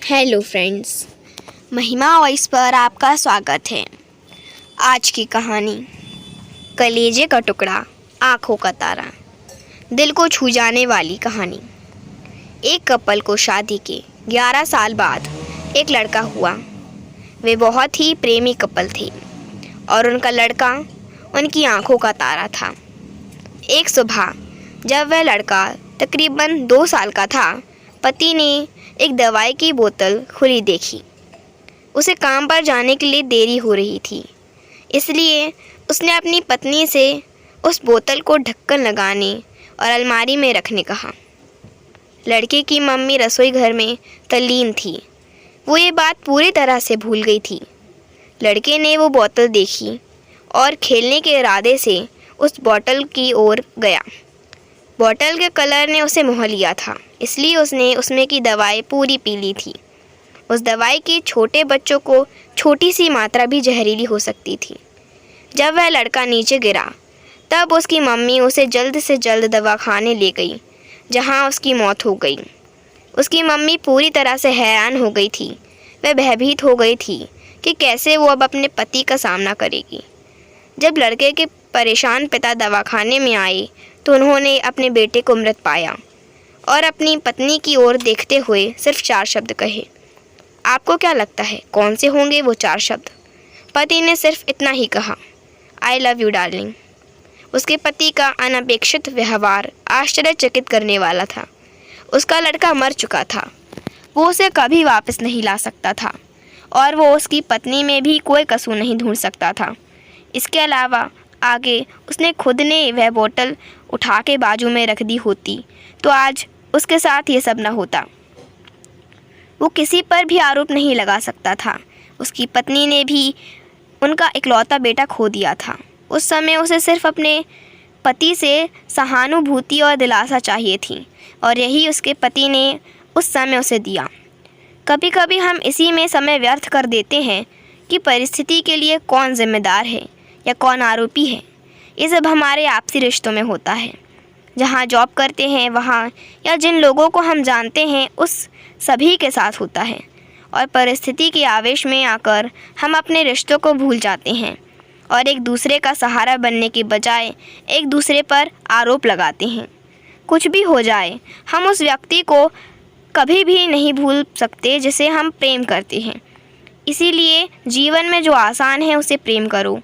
Hello friends, महिमा voice पर आपका स्वागत है। आज की कहानी कलेजे का टुकड़ा, आँखों का तारा। दिल को छू जाने वाली कहानी। एक कपल को शादी के 11 साल बाद एक लड़का हुआ। वे बहुत ही प्रेमी कपल थे और उनका लड़का उनकी आँखों का तारा था। एक सुबह जब वह लड़का तकरीबन 2 साल का था, पति ने एक दवाई की बोतल खुली देखी। उसे काम पर जाने के लिए देरी हो रही थी, इसलिए उसने अपनी पत्नी से उस बोतल को ढक्कन लगाने और अलमारी में रखने कहा। लड़के की मम्मी रसोई घर में तल्लीन थी। वो ये बात पूरी तरह से भूल गई थी। लड़के ने वो बोतल देखी और खेलने के इरादे से उस बोतल की ओर गया। बोतल के कलर ने उसे मोह लिया था, इसलिए उसने उसमें की दवाई पूरी पी ली थी। उस दवाई की छोटे बच्चों को छोटी सी मात्रा भी जहरीली हो सकती थी। जब वह लड़का नीचे गिरा, तब उसकी मम्मी उसे जल्द से जल्द दवाखाने ले गई, जहां उसकी मौत हो गई। उसकी मम्मी पूरी तरह से हैरान हो गई थी। वह भयभीत हो गई थी कि कैसे वो अब अपने पति का सामना करेगी। जब लड़के के परेशान पिता दवाखाने में आए तो उन्होंने अपने बेटे को मृत पाया और अपनी पत्नी की ओर देखते हुए सिर्फ 4 शब्द कहे। आपको क्या लगता है कौन से होंगे वो 4 शब्द? पति ने सिर्फ इतना ही कहा, आई लव यू डार्लिंग। उसके पति का अनपेक्षित व्यवहार आश्चर्यचकित करने वाला था। उसका लड़का मर चुका था, वो उसे कभी वापस नहीं ला सकता था और वो उसकी पत्नी में भी कोई कसूर नहीं ढूंढ सकता था। इसके अलावा आगे उसने खुद ने वह बोतल उठा के बाजू में रख दी होती तो आज उसके साथ ये सब न होता। वो किसी पर भी आरोप नहीं लगा सकता था। उसकी पत्नी ने भी उनका इकलौता बेटा खो दिया था। उस समय उसे सिर्फ अपने पति से सहानुभूति और दिलासा चाहिए थी और यही उसके पति ने उस समय उसे दिया। कभी कभी हम इसी में समय व्यर्थ कर देते हैं कि परिस्थिति के लिए कौन जिम्मेदार है या कौन आरोपी है। ये सब हमारे आपसी रिश्तों में होता है। जहाँ जॉब करते हैं वहाँ या जिन लोगों को हम जानते हैं उस सभी के साथ होता है और परिस्थिति के आवेश में आकर हम अपने रिश्तों को भूल जाते हैं और एक दूसरे का सहारा बनने के बजाय एक दूसरे पर आरोप लगाते हैं। कुछ भी हो जाए, हम उस व्यक्ति को कभी भी नहीं भूल सकते जिसे हम प्रेम करते हैं। इसीलिए जीवन में जो आसान है उसे प्रेम करो।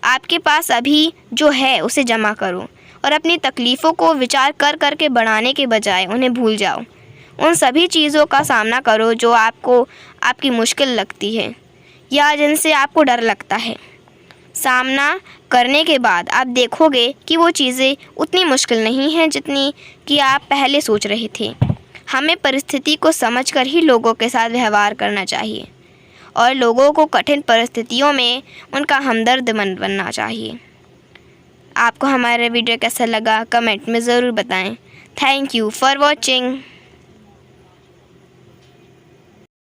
आपके पास अभी जो है उसे जमा करो और अपनी तकलीफ़ों को विचार कर कर के बढ़ाने के बजाय उन्हें भूल जाओ। उन सभी चीज़ों का सामना करो जो आपको आपकी मुश्किल लगती है या जिनसे आपको डर लगता है। सामना करने के बाद आप देखोगे कि वो चीज़ें उतनी मुश्किल नहीं हैं जितनी कि आप पहले सोच रहे थे। हमें परिस्थिति को समझकर ही लोगों के साथ व्यवहार करना चाहिए और लोगों को कठिन परिस्थितियों में उनका हमदर्द बनना चाहिए। आपको हमारा वीडियो कैसा लगा कमेंट में ज़रूर बताएं। Thank you for watching.